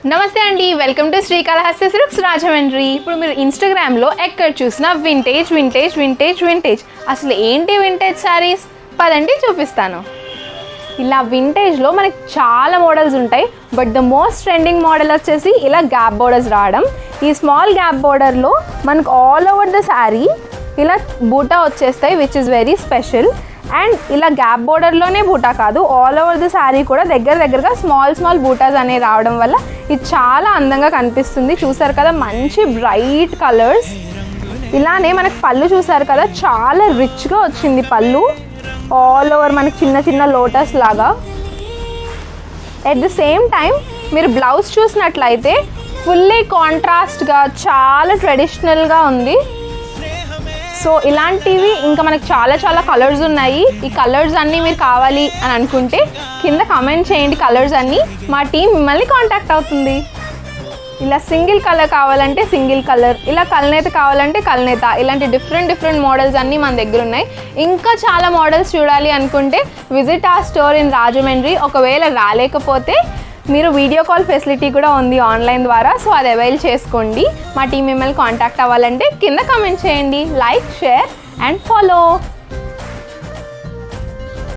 నమస్తే అండి, welcome to Srikalahasti silks Rajahmundry. ఇప్పుడు మీరు ఇన్స్టాగ్రామ్లో ఎక్కడ చూసినా వింటేజ్ వింటేజ్ వింటేజ్ వింటేజ్. అసలు ఏంటి వింటేజ్ శారీస్? పదండి చూపిస్తాను. ఇలా వింటేజ్లో మనకి చాలా మోడల్స్ ఉంటాయి, but the most trending model వచ్చేసి ఇలా గ్యాప్ బోర్డర్స్ రావడం. ఈ స్మాల్ గ్యాప్ బోర్డర్లో మనకు ఆల్ ఓవర్ ద శారీ ఇలా బూటా వచ్చేస్తాయి, which is very special. And ఇలా గ్యాప్ బోర్డర్లోనే బూటా కాదు, ఆల్ ఓవర్ ది శారీ కూడా దగ్గరగా స్మాల్ బూటాస్ అనేవి రావడం వల్ల ఇది చాలా అందంగా కనిపిస్తుంది. చూసారు కదా, మంచి బ్రైట్ కలర్స్. ఇలానే మనకు పళ్ళు చూసారు కదా, చాలా రిచ్గా వచ్చింది పళ్ళు. ఆల్ ఓవర్ మనకి చిన్న లోటస్ లాగా. ఎట్ ద సేమ్ టైం మీరు బ్లౌజ్ చూసినట్లయితే ఫుల్లీ కాంట్రాస్ట్గా చాలా ట్రెడిషనల్గా ఉంది. సో ఇలాంటివి ఇంకా మనకి చాలా కలర్స్ ఉన్నాయి. ఈ కలర్స్ అన్నీ మీరు కావాలి అని అనుకుంటే కింద కామెంట్ చేయండి కలర్స్ అన్నీ, మా టీం మిమ్మల్ని కాంటాక్ట్ అవుతుంది. ఇలా సింగిల్ కలర్ కావాలంటే సింగిల్ కలర్, ఇలా కల్నేత కావాలంటే కల్నేత, ఇలాంటి డిఫరెంట్ మోడల్స్ అన్నీ మన దగ్గర ఉన్నాయి. ఇంకా చాలా మోడల్స్ చూడాలి అనుకుంటే విజిట్ ఆ స్టోర్ ఇన్ రాజమండ్రి. ఒకవేళ రాలేకపోతే మీరు వీడియో కాల్ ఫెసిలిటీ కూడా ఉంది ఆన్లైన్ ద్వారా, సో అది అవైల్ చేసుకోండి. మా టీం మిమ్మల్ని కాంటాక్ట్ అవ్వాలంటే కింద కామెంట్ చేయండి. Like, share and follow.